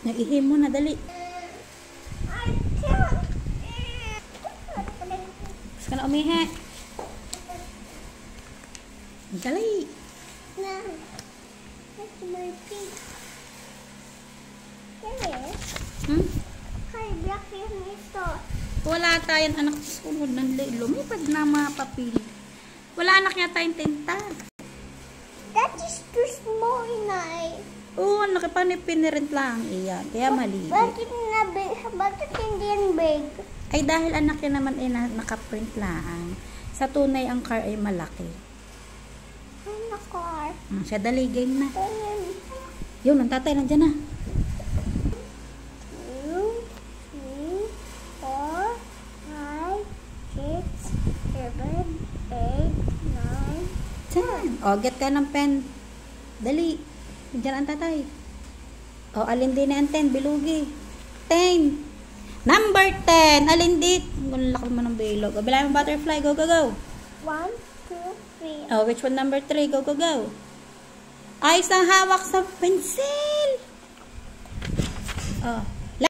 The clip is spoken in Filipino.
Nag-ihim mo na, dali. Gusto ka na umihi. Dali. Wala tayong anak sa sunod ng lumipad na mga papel. Wala anak niya tayong tinta. That is too small, Inay. Oo, nakipinirent lang. Iyan, kaya mali. Bakit hindi yan big? Ay, dahil anak niya naman ay nakaprint lang. Sa tunay, ang car ay malaki. Ano car? Siya, dali, game na. Yun, ang tatay, nandyan na. 10. O, get ka ng pen. Dali. Diyan ang tatay. O, alin din na ang 10. Bilugi. 10. Number 10. Alin dit. Ang laki mo ng bilog. O, bilang yung butterfly. Go, go, go. 1, 2, 3. O, which one number 3? Go, go, go. Ayos ang hawak sa pencil. O.